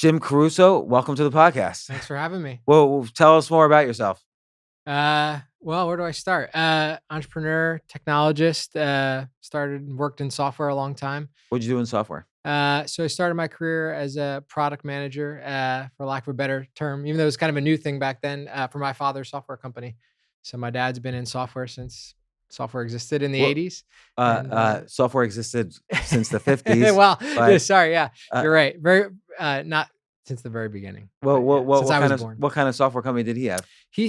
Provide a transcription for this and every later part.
Jim Caruso, welcome to the podcast. Thanks for having me. Well, tell us more about yourself. Well, where do I start? Entrepreneur, technologist, started and worked in software a long time. What'd you do in software? So I started my career as a product manager, for lack of a better term, even though it was kind of a new thing back then, for my father's software company. So my dad's been in software since software existed in the What 80s. And software existed since the 50s, well, yeah, but sorry, yeah, uh, you're right. Very not since the very beginning, well, but yeah, since what I was kind of born. software company did he have?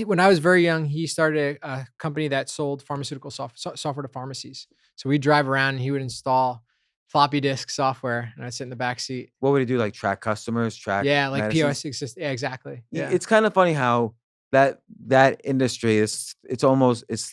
When I was very young, he started a company that sold pharmaceutical software to pharmacies. So we'd drive around and he would install floppy disk software and I'd sit in the back seat. What would he do? Like track customers, track Yeah, like medicines? POS exist. Yeah, exactly. Yeah. It's kind of funny how that industry is. It's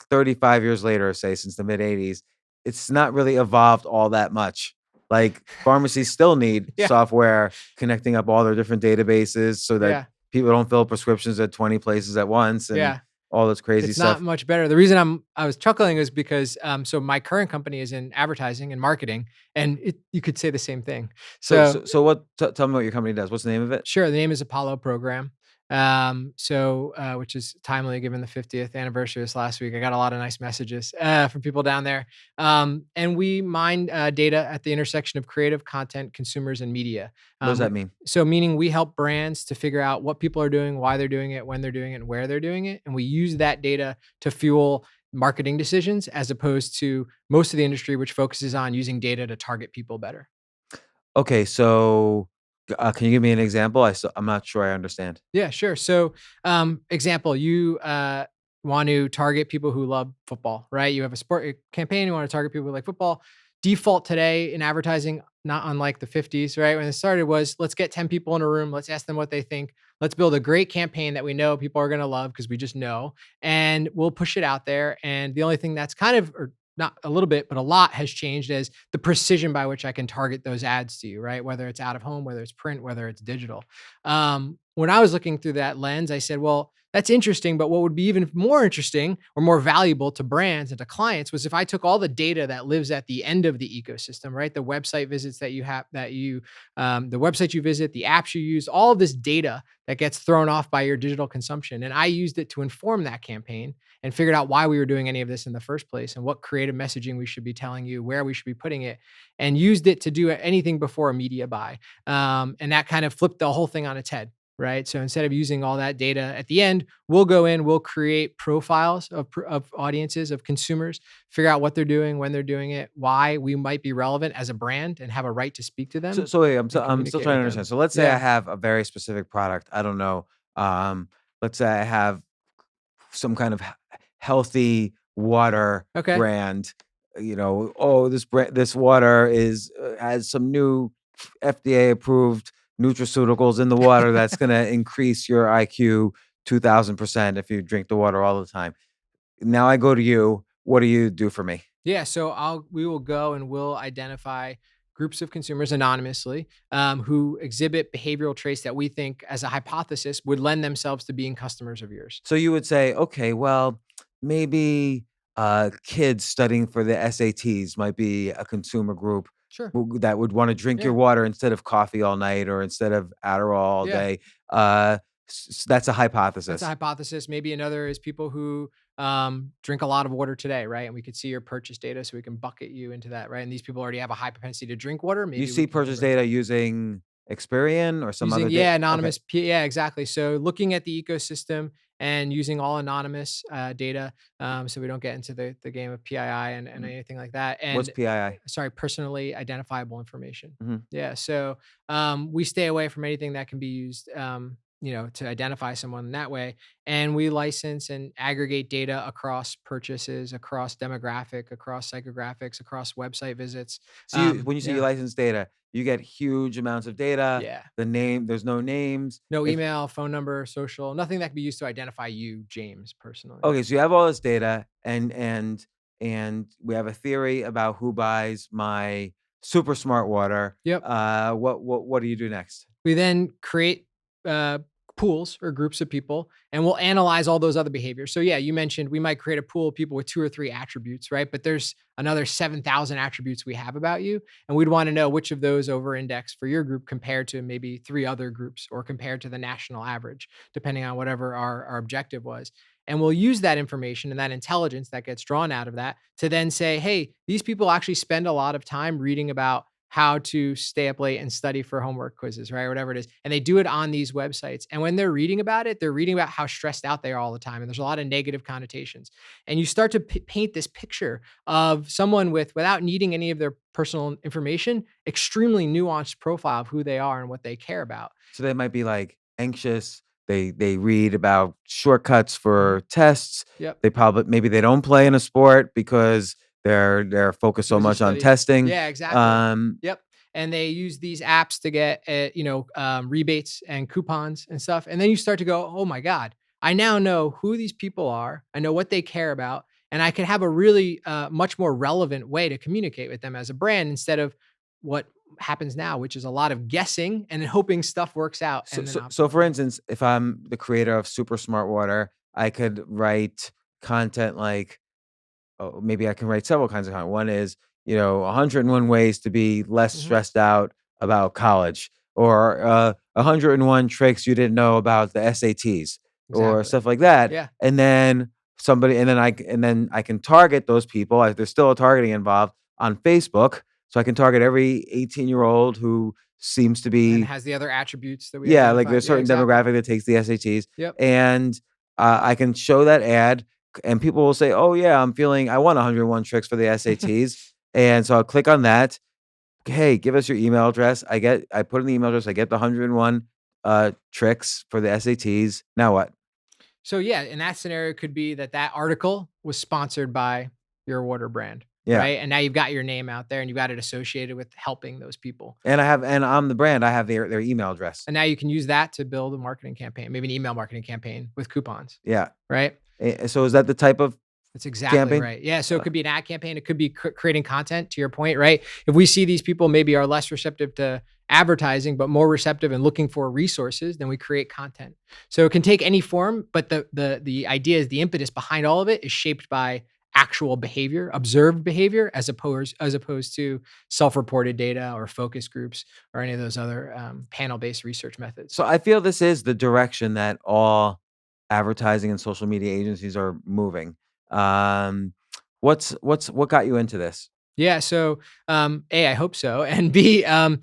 35 years later, say since the mid 80s. It's not really evolved all that much. Like pharmacies still need Yeah. software connecting up all their different databases so that Yeah. people don't fill prescriptions at 20 places at once and Yeah. all this crazy It's not stuff. much better. The reason I was chuckling is because so my current company is in advertising and marketing, and you could say the same thing. So Tell me what your company does. What's the name of it? sure, the name is Apollo Program. Which is timely given the 50th anniversary this last week. I got a lot of nice messages from people down there. And we mine data at the intersection of creative content, consumers, and media. What does Um, that mean? so, meaning we help brands to figure out what people are doing, why they're doing it, when they're doing it, and where they're doing it. And we use that data to fuel marketing decisions as opposed to most of the industry, which focuses on using data to target people better. Okay, so can you give me an example? I'm not sure I understand. Yeah, sure. So, example, you want to target people who love football, right? You have a sport campaign, you want to target people who like football. Default today in advertising, not unlike the 50s, right? When it started was let's get 10 people in a room, let's ask them what they think. Let's build a great campaign that we know people are going to love because we just know, and we'll push it out there. And the only thing that's kind of, or not a little bit, but a lot has changed is the precision by which I can target those ads to you, right? Whether it's out of home, whether it's print, whether it's digital. When I was looking through that lens, I said, well, that's interesting, but what would be even more interesting or more valuable to brands and to clients was if I took all the data that lives at the end of the ecosystem, right? The website visits that you have, the website you visit, the apps you use, all of this data that gets thrown off by your digital consumption. And I used it to inform that campaign and figured out why we were doing any of this in the first place and what creative messaging we should be telling you, where we should be putting it, and used it to do anything before a media buy. And that kind of flipped the whole thing on its head, right? So instead of using all that data at the end, we'll go in, we'll create profiles of audiences, of consumers, figure out what they're doing, when they're doing it, why we might be relevant as a brand and have a right to speak to So, them so wait, and I'm still communicate trying to with understand. them. So let's say I Yeah, have a very specific product. I don't know. Let's say I have some kind of healthy water okay. brand. Oh, this water is has some new FDA approved nutraceuticals in the water that's going to increase your IQ 2,000% if you drink the water all the time. Now I go to you. What do you do for me? Yeah, so we will go and we'll identify groups of consumers anonymously who exhibit behavioral traits that we think, as a hypothesis, would lend themselves to being customers of yours. So you would say, okay, well, maybe kids studying for the SATs might be a consumer group Sure. that would want to drink your Yeah. water instead of coffee all night or instead of Adderall all Yeah. day. That's a That's a hypothesis. hypothesis. Maybe another is people who drink a lot of water today, right? And we could see your purchase data, so we can bucket you into that, right? And these people already have a high propensity to drink water. You Maybe we see can purchase convert data them. using Experian or some Using, other data. yeah, Okay. yeah, exactly. So looking at the ecosystem and using all anonymous data, so we don't get into the game of PII and Mm. anything like that. What's And PII? sorry, personally identifiable information. Mhm. Yeah. So we stay away from anything that can be used, to identify someone in that way. And we license and aggregate data across purchases, across demographic, across psychographics, across website visits. So when you say you Yeah. license data, you get huge amounts of data. Yeah. There's no names. No If email, phone number, social, nothing that can be used to identify you, James, personally. Okay, so you have all this data, and we have a theory about who buys my super smart water. Yep. What do you do next? We then create uh, pools or groups of people, and we'll analyze all those other behaviors. So yeah, you mentioned we might create a pool of people with 2 or 3 attributes, right? But there's another 7,000 attributes we have about you, and we'd want to know which of those over index for your group compared to maybe 3 other groups or compared to the national average, depending on whatever our objective was. And we'll use that information and that intelligence that gets drawn out of that to then say, hey, these people actually spend a lot of time reading about how to stay up late and study for homework quizzes, right? Or whatever it is. And they do it on these websites. And when they're reading about it, they're reading about how stressed out they are all the time. And there's a lot of negative connotations. And you start to paint this picture of someone without needing any of their personal information, extremely nuanced profile of who they are and what they care about. So they might be like anxious. They read about shortcuts Mhm. for tests. Yep. They probably maybe they don't play in a sport because they're focused Too so busy much on studying. testing. Yeah, exactly. Um, Yep. And they use these apps to get, rebates and coupons and stuff. And then you start to go, oh my God, I now know who these people are. I know what they care about. And I can have a really much more relevant way to communicate with them as a brand instead of what happens now, which is a lot of guessing and hoping stuff works out so, and then so for optimizing. instance, if I'm the creator of Super Smart Water, I could write content like, oh, maybe I can write several kinds of content. One is, 101 ways to be less Mhm. stressed out about college, or 101 tricks you didn't know about the SATs, or Exactly. stuff like that. Yeah. And then I can target those people. There's still a targeting involved on Facebook, so I can target every 18-year-old who seems to And be, has the other attributes that we yeah, like identified. there's Yeah, certain exactly. demographic that takes the SATs, Yep. and I can show that ad, and people will say, "Oh yeah, I want 101 tricks for the SATs," and so I'll click on that. Hey, give us your email address. I put in the email address. I get the 101 tricks for the SATs. Now what? So yeah, in that scenario, it could be that that article was sponsored by your water brand, Yeah, right? And now you've got your name out there and you've got it associated with helping those people. and I'm the brand. I have their email address. And now you can use that to build a marketing campaign, maybe an email marketing campaign with coupons, Yeah. right? So is that the type of That's exactly campaign? right. Yeah. So it Uh, could be an ad campaign. It could be creating content to your point, right? If we see these people maybe are less receptive to advertising, but more receptive and looking for resources, then we create content. So it can take any form, but the idea is the impetus behind all of it is shaped by actual behavior, observed behavior, as opposed to self-reported data or focus groups or any of those other panel-based research methods. so I feel this is the direction that all advertising and social media agencies are moving. Um, what got you into this? Yeah. So, A, I hope so. And B, I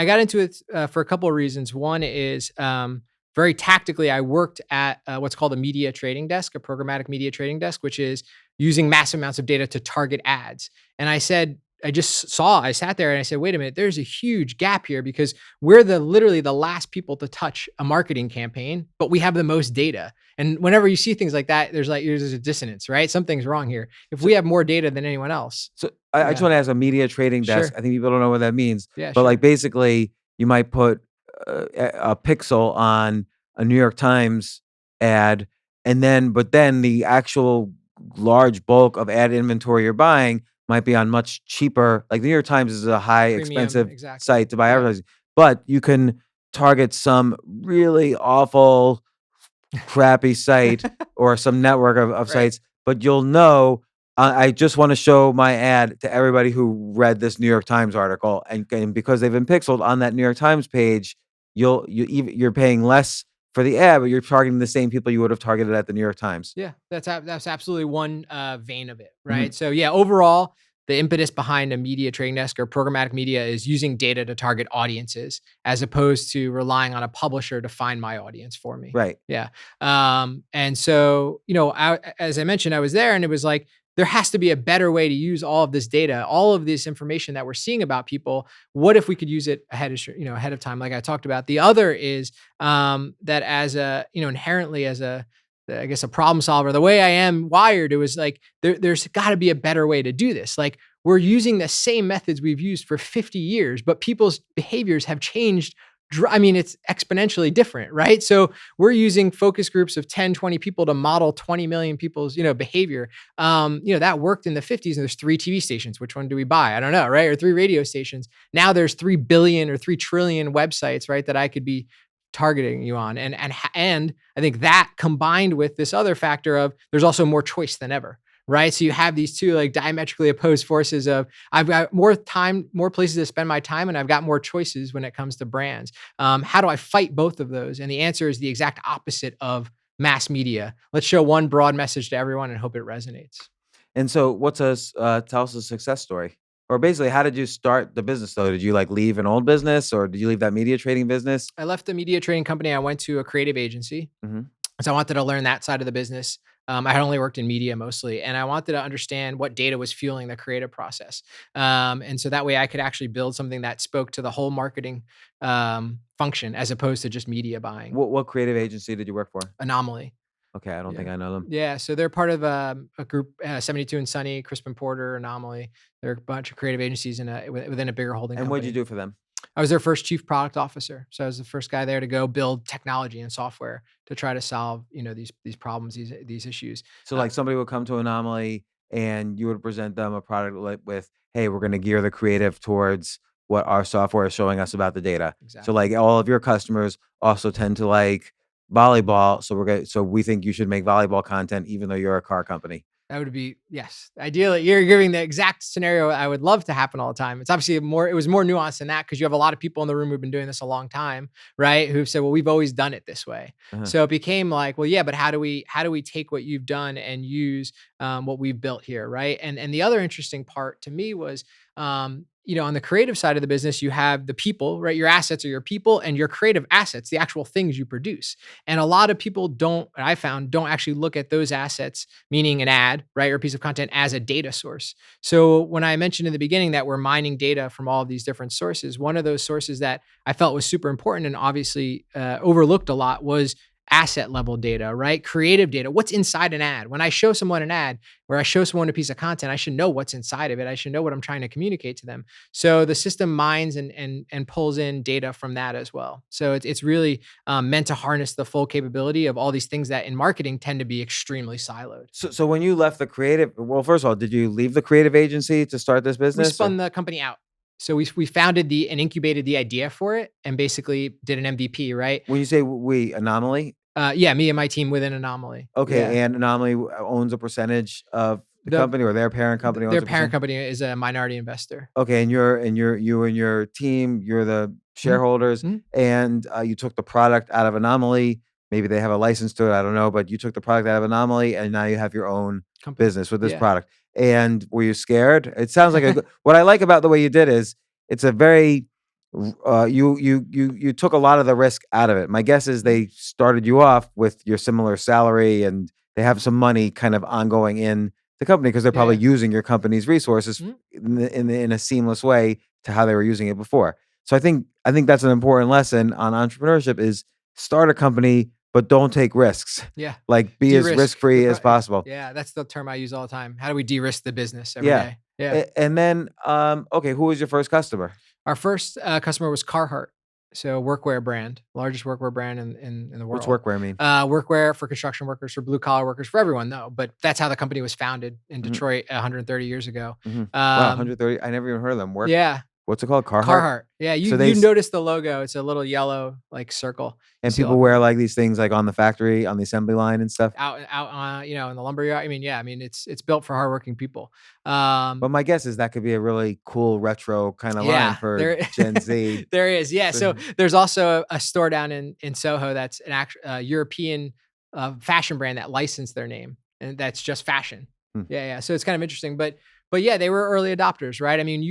got into it for a couple of reasons. One is very tactically, I worked at what's called a media trading desk, a programmatic media trading desk, which is using massive amounts of data to target ads. And I sat there and I said, wait a minute, there's a huge gap here because we're literally the last people to touch a marketing campaign, but we have the most data. And whenever you see things like that, there's a dissonance, right? Something's wrong here if So, we have more data than anyone else. so I just Yeah, want to ask, a media trading desk. sure. I think people don't know what that means, Yeah, but like sure. basically, you might put a pixel on a New York Times ad, and then the actual large bulk of ad inventory you're buying might be on much cheaper. Like the New York Times is a high Premium, expensive exactly. site to buy Yep. advertising, but you can target some really awful, crappy site or some network of Right. sites, but you'll know. I just want to show my ad to everybody who read this New York Times article, and because they've been pixeled on that New York Times page, you're paying less for the ad, but you're targeting the same people you would have targeted at the New York Times. Yeah, that's absolutely one vein of it, Mhm. right? So yeah, overall, the impetus behind a media trading desk or programmatic media is using data to target audiences as opposed to relying on a publisher to find my audience for me. Right. Yeah. And so, as I mentioned, I was there and it was like, there has to be a better way to use all of this data, all of this information that we're seeing about people. What if we could use it ahead of time, like I talked about? The other is that as inherently as I guess a problem solver, the way I am wired, it was like there's got to be a better way to do this. Like we're using the same methods we've used for 50 years, but people's behaviors have changed. I mean, it's exponentially different, right? So we're using focus groups of 10, 20 people to model 20 million people's, behavior. That worked in the 50s and there's 3 TV stations. Which one do we buy? I don't know, right? Or 3 radio stations. Now there's 3 billion or 3 trillion websites, right? That I could be targeting you on. And I think that combined with this other factor of there's also more choice than ever. Right. So you have these two like diametrically opposed forces of I've got more time, more places to spend my time, and I've got more choices when it comes to brands. How do I fight both of those? And the answer is the exact opposite of mass media. Let's show one broad message to everyone and hope it resonates. And so tell us a success story. Or basically, how did you start the business though? Did you like leave an old business or did you leave that media trading business? I left the media trading company. I went to a creative agency. Hmm. So I wanted to learn that side of the business. I had only worked in media mostly, and I wanted to understand what data was fueling the creative process. And so that way I could actually build something that spoke to the whole marketing function as opposed to just media buying. What creative agency did you work for? Anomaly. Okay, I don't Yeah. think I know them. Yeah. So they're part of a group, 72 and Sunny, Crispin Porter, Anomaly. They're a bunch of creative agencies within a bigger holding And what did you company. do for them? I was their first chief product officer. So I was the first guy there to go build technology and software to try to solve, these problems, these issues. So like somebody would come to Anomaly and you would present them a product like with, hey, we're going to gear the creative towards what our software is showing us about the data. So Exactly. like all of your customers also tend to like volleyball. So we think you should make volleyball content even though you're a car company. That would be yes. Ideally, you're giving the exact scenario I would love to happen all the time. It's obviously it was more nuanced than that because you have a lot of people in the room who've been doing this a long time, right? Who've said, well, we've always done it this way. Uh-huh. So it became like, well, yeah, but how do we take what you've done and use what we've built here, right? And the other interesting part to me was on the creative side of the business, you have the people, right? Your assets are your people and your creative assets, the actual things you produce. And a lot of people I found, don't actually look at those assets, meaning an ad, right, or a piece of content as a data source. So when I mentioned in the beginning that we're mining data from all of these different sources, one of those sources that I felt was super important and obviously overlooked a lot was asset level data, right? Creative data. What's inside an ad? When I show someone an ad where I show someone a piece of content, I should know what's inside of it. I should know what I'm trying to communicate to them. So the system mines and pulls in data from that as well. So it's really meant to harness the full capability of all these things that in marketing tend to be extremely siloed. So when you left well, first of all, did you leave the creative agency to start this We business or spun the company out. So we founded and incubated the idea for it and basically did an MVP, right? when you say we Anomaly? Yeah, me and my team within Anomaly. Yeah. Okay, and Anomaly owns a percentage of the The company or their parent company owns their a parent percent? company is a minority investor. Okay, and you and your team, you're the Mhm, shareholders, mhm, and you took the product out of Anomaly. Maybe they have a license to it, I don't know, but you took the product out of Anomaly, and now you have your own company. business with this Yeah. product. And were you scared? It sounds like a good what I like about the way you did is it's a very you took a lot of the risk out of it. My guess is Mhm. they started you off with your similar salary, and they have some money kind of ongoing in the company because they're Yeah, probably yeah. using your company's resources Mhm. in a seamless way to how they were using it before. So I think that's an important lesson on entrepreneurship is start a company, but don't take risks. Yeah. Like be as risk De-risk the free as possible. yeah, that's the term I use all the time. How do we de-risk the business every Yeah. day? Yeah. And then okay, who was your first customer? Our first, customer was Carhartt, so workwear brand, largest workwear brand in the What's world. workwear mean? Workwear for construction workers, for blue collar workers, for everyone though, but that's how the company was founded in Mhm, Detroit 130 years ago. mhm. Wow, Um, 130. I never even heard of them. yeah, What's it called? Carhartt? Carhartt. Yeah, you So you notice the logo, it's a little yellow, like, circle. You and see a lot people of wear people like these things like on the factory, on the assembly line and stuff. out, in the lumber yard. I mean, yeah, I mean, it's built for hardworking people. But my guess is that could be a really cool retro kind of line Yeah, for there Gen Z. there is, yeah, So so there's also a store down in Soho that's an European, fashion brand that licensed their name, and that's just fashion. hmm. Yeah, yeah, so it's kind of interesting, but yeah, they were early adopters, right? I mean, when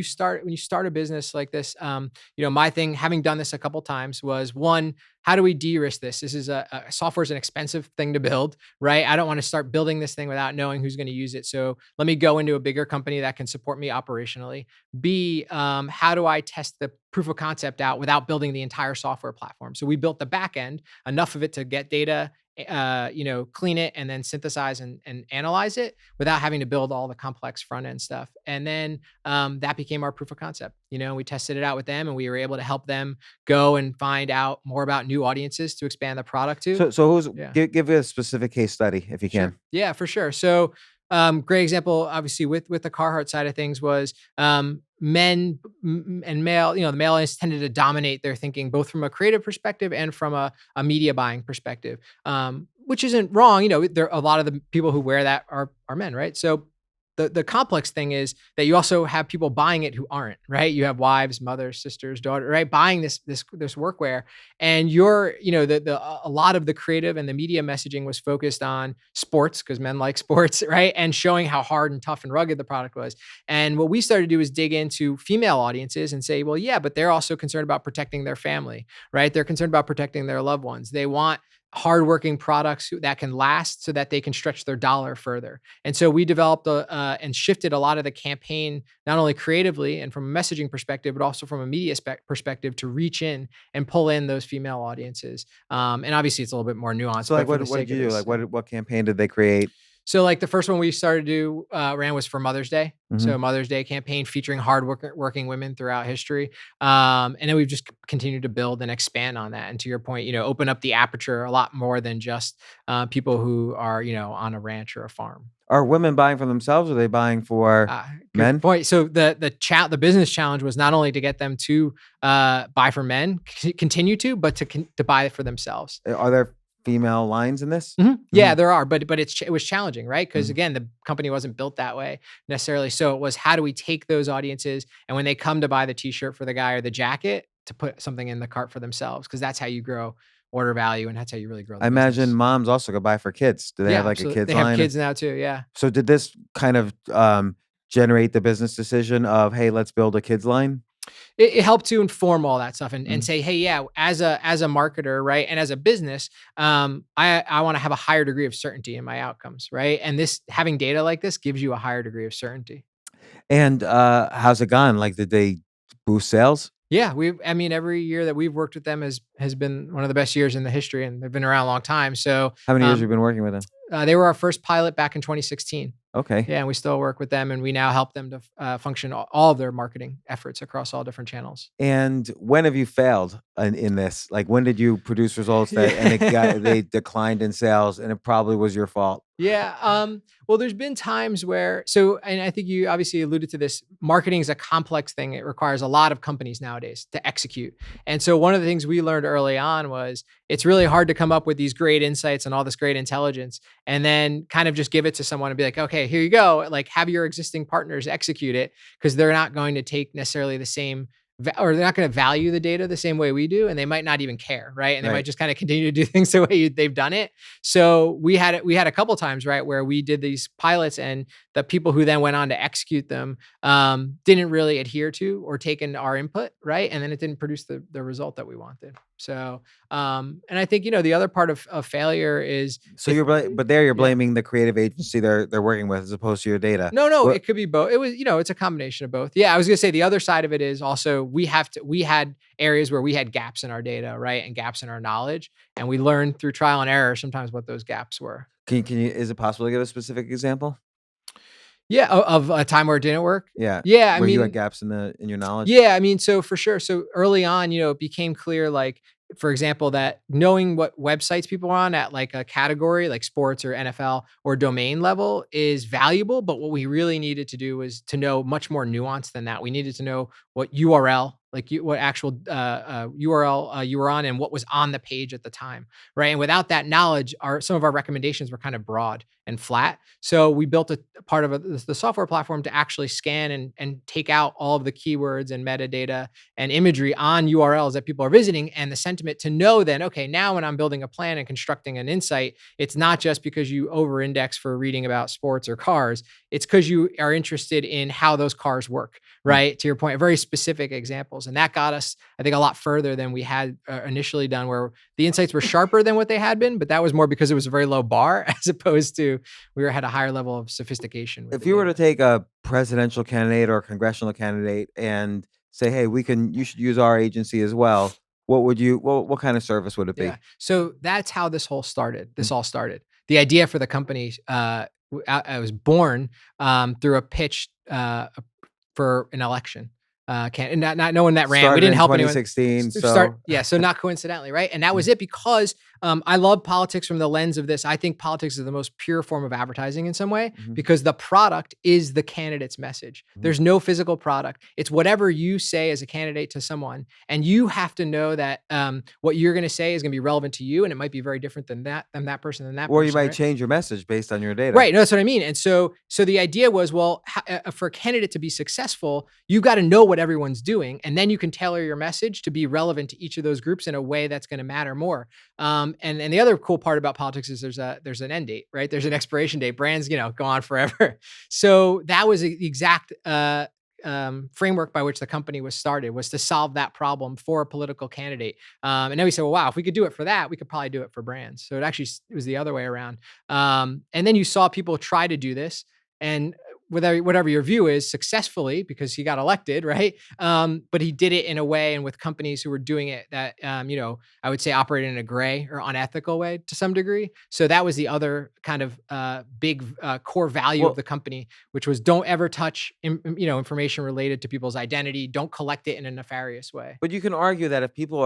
you start a business like this, my thing, having done this a couple times was, 1, how do we de-risk this? This is software is an expensive thing to build, right? I don't wanna start building this thing without knowing who's gonna use it, so let me go into a bigger company that can support me operationally. B, how do I test the proof of concept out without building the entire software platform? So we built the back end, enough of it to get data, clean it, and then synthesize and analyze it without having to build all the complex front end stuff. And then that became our proof of concept. We tested it out with them, and we were able to help them go and find out more about new audiences to expand the product to. So who's Yeah. give a specific case study if you Sure. can. Yeah, for sure. So Great example, obviously, with the Carhartt side of things was men and male, the male audience tended to dominate their thinking, both from a creative perspective and from a media buying perspective, which isn't wrong. There a lot of the people who wear that are men, right? So the complex thing is that you also have people buying it who aren't, right? You have wives, mothers, sisters, daughter, right, buying this workwear, and a lot of the creative and the media messaging was focused on sports because men like sports, right, and showing how hard and tough and rugged the product was. And what we started to do is dig into female audiences and say, well, yeah, but they're also concerned about protecting their family, right? They're concerned about protecting their loved ones. They want hardworking products that can last so that they can stretch their dollar further. And so we developed and shifted a lot of the campaign, not only creatively and from a messaging perspective, but also from a media perspective to reach in and pull in those female audiences. And obviously it's a little bit more nuanced, So, like, but for the what did sake of you do? this, Like, yeah. what campaign did they create? So like the first one we started to ran was for Mother's Day. So Mhm. Mother's Day campaign featuring working women throughout history. And then we've just continued to build and expand on that. And to your point, open up the aperture a lot more than just people who are, on a ranch or a farm. Are women buying for themselves, or are they buying for Good men? point. So the business challenge was not only to get them to buy for men, continue to, but to buy it for themselves. Are there female lines in this? Yeah, Mhm. there are, but it was challenging, right? Because Mhm. again, the company wasn't built that way necessarily. So it was, how do we take those audiences, and when they come to buy the T-shirt for the guy or the jacket, to put something in the cart for themselves, because that's how you grow order value, and that's how you really grow I the imagine business. moms also could buy for kids. Do they have, Yeah, like, a absolutely. kids They have line? kids now too. Yeah. So did this kind of, generate the business decision of, "Hey, let's build a kids line?" It helped to inform all that stuff and Mhm. say, hey, yeah, as a marketer, right, and as a business, I want to have a higher degree of certainty in my outcomes, right, and this having data like this gives you a higher degree of certainty. And, how's it gone? Like, did they boost sales? Yeah, I mean, every year that we've worked with them has been one of the best years in the history, and they've been around a long time. So How many years have you um, been working with them? they were our first pilot back in 2016. Okay. Yeah, and we still work with them, and we now help them to function all of their marketing efforts across all different channels. And when have you failed in this? Like, when did you produce results that and Yeah. they declined in sales, and it probably was your fault? Yeah. Well, there's been times where, and I think you obviously alluded to this, marketing is a complex thing. It requires a lot of companies nowadays to execute. And so one of the things we learned early on was it's really hard to come up with these great insights and all this great intelligence and then kind of just give it to someone and be like, okay, here you go. Like, have your existing partners execute it, because they're not going to take necessarily the same or they're not going to value the data the same way we do, and they might not even care, right? And they might Right. just kind of continue to do things the way they've done it. So we had a couple times, right, where we did these pilots, and the people who then went on to execute them didn't really adhere to or take in our input, right, and then it didn't produce the result that we wanted. So and I think the other part of failure is So if but there you're yeah. blaming the creative agency they're working with as opposed to your data. No, no, What it could be both. It was, it's a combination of both. Yeah, I was gonna say the other side of it is also we had areas where we had gaps in our data, right? And gaps in our knowledge. And we learned through trial and error sometimes what those gaps were. can you is it possible to give a specific example? Yeah, of a time where it didn't work. Yeah, Yeah, I where you had mean, gaps in your knowledge? yeah, I mean, so for sure. So early on, it became clear, like, for example, that knowing what websites people are on at like a category like sports or NFL or domain level is valuable. But what we really needed to do was to know much more nuance than that. We needed to know what URL, what actual URL you were on and what was on the page at the time, right? And without that knowledge, some of our recommendations were kind of broad and flat. So we built a part of the software platform to actually scan and take out all of the keywords and metadata and imagery on URLs that people are visiting, and the sentiment to know then, okay, now when I'm building a plan and constructing an insight, it's not just because you over index for reading about sports or cars. It's because you are interested in how those cars work, Mm. right? To your point, very specific examples. And that got us, I think, a lot further than we had initially done, where the insights were sharper than what they had been, but that was more because it was a very low bar as opposed to had a higher level of sophistication with If the you were to data. take a presidential candidate or a congressional candidate and say, "Hey, you should use our agency as well," what kind of service would it Yeah. be? So that's how this whole started. Mm. This all started. The idea for the company I was born through a pitch for an election. And not knowing that ran. We Started didn't in help anyone 2016, start. so Yeah, so not coincidentally, right? And that was Mhm, it because I love politics from the lens of this. I think politics is the most pure form of advertising in some way mhm, because the product is the candidate's message. mhm. There's no physical product. It's whatever you say as a candidate to someone, and you have to know that what you're going to say is going to be relevant to you, and it might be very different than that Or you person, might right? change your message based on your data. Right, no, that's what I mean, and so the idea was, well, for a candidate to be successful, you've gotta know what everyone's doing, and then you can tailor your message to be relevant to each of those groups in a way that's gonna matter more. And the other cool part about politics is there's an end date, right? There's an expiration date. Brands, go on forever. So that was the exact framework by which the company was started, was to solve that problem for a political candidate. And then we said, well, wow, if we could do it for that, we could probably do it for brands. So it was the other way around. And then you saw people try to do this, and whatever your view is, successfully because he got elected, right? But he did it in a way and with companies who were doing it that I would say operated in a gray or unethical way to some degree. So that was the other kind of big core value of Well, the company, which was don't ever touch information related to people's identity. Don't collect it in a nefarious way. but you can argue that if people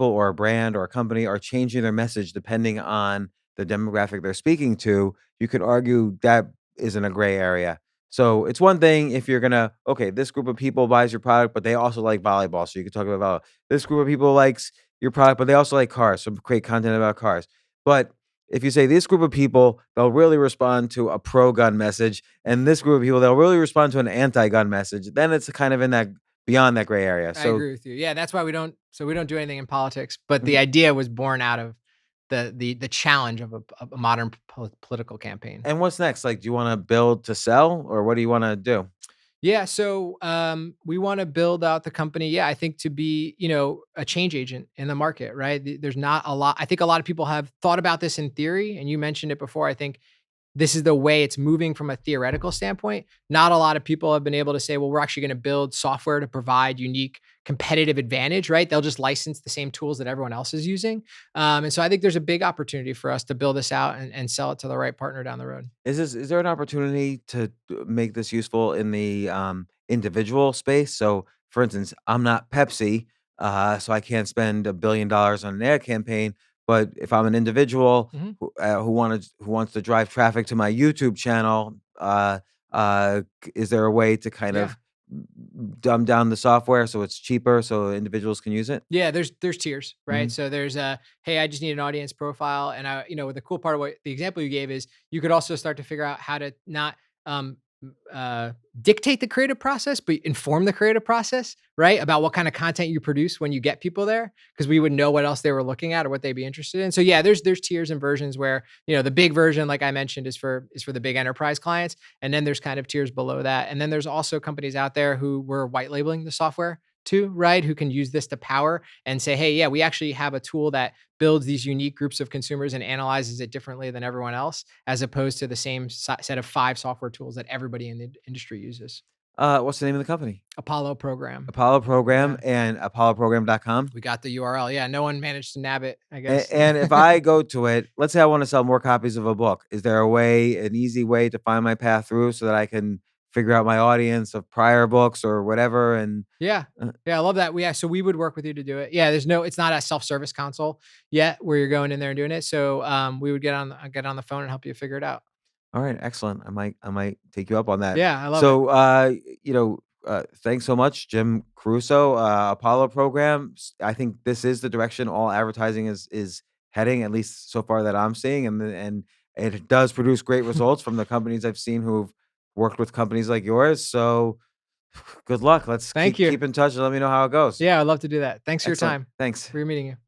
or a brand or a company are changing their message depending on the demographic they're speaking to, you could argue that isn't a gray area. So it's one thing if you're gonna, okay, this group of people buys your product, but they also like volleyball. So you could talk about this group of people likes your product, but they also like cars. So create content about cars. But if you say this group of people, they'll really respond to a pro gun message, and this group of people, they'll really respond to an anti gun message, then it's kind of in that beyond that gray area. I So agree with you. Yeah, that's why we don't do anything in politics. But the mhm. idea was born out of the challenge of a modern political campaign. And what's next? Like, do you wanna build to sell, or what do you wanna do? Yeah, so we want to build out the company. Yeah, I think to be, a change agent in the market, right? There's not a lot. I think a lot of people have thought about this in theory, and you mentioned it before. I think this is the way it's moving from a theoretical standpoint. Not a lot of people have been able to say, well, we're actually going to build software to provide unique competitive advantage, right? They'll just license the same tools that everyone else is using. And so I think there's a big opportunity for us to build this out and sell it to the right partner down the road. Is there an opportunity to make this useful in the, individual space? So, for instance, I'm not Pepsi, so I can't spend $1 billion on an ad campaign, but if I'm an individual Mhm. who wants to drive traffic to my YouTube channel, is there a way to kind Yeah. of dumb down the software so it's cheaper so individuals can use it? Yeah, there's tiers, right? Mhm. So there's a, hey, I just need an audience profile, and the cool part of what the example you gave is you could also start to figure out how to not um, dictate the creative process, but inform the creative process, right? About what kind of content you produce when you get people there, because we would know what else they were looking at or what they'd be interested in. So yeah, there's tiers and versions where the big version, like I mentioned, is for the big enterprise clients, and then there's kind of tiers below that, and then there's also companies out there who were white labeling the software too, right? Who can use this to power and say, hey, yeah, we actually have a tool that builds these unique groups of consumers and analyzes it differently than everyone else, as opposed to the same set of 5 software tools that everybody in the industry uses. What's the name of the company? Apollo program. Apollo Program Yeah. and apolloprogram.com? We got the URL. Yeah. No one managed to nab it, I guess. And if I go to it, let's say I wanna sell more copies of a book, is there a way an easy way to find my path through so that I can figure out my audience of prior books or whatever and Yeah. uh, Yeah. I love that. Yeah. So we would work with you to do it. Yeah. It's not a self-service console yet where you're going in there and doing it. So we would get on the phone and help you figure it out. alright, excellent. I might take you up on that. Yeah. I love it. So, thanks so much, Jim Caruso, Apollo Program. I think this is the direction all advertising is heading, at least so far that I'm seeing, and it does produce great results from the companies I've seen who've worked with companies like yours, so good luck. Let's Thank keep you. keep in touch and let me know how it goes. Yeah. I'd love to do that. Thanks for your Excellent. time. Thanks. For your meeting you.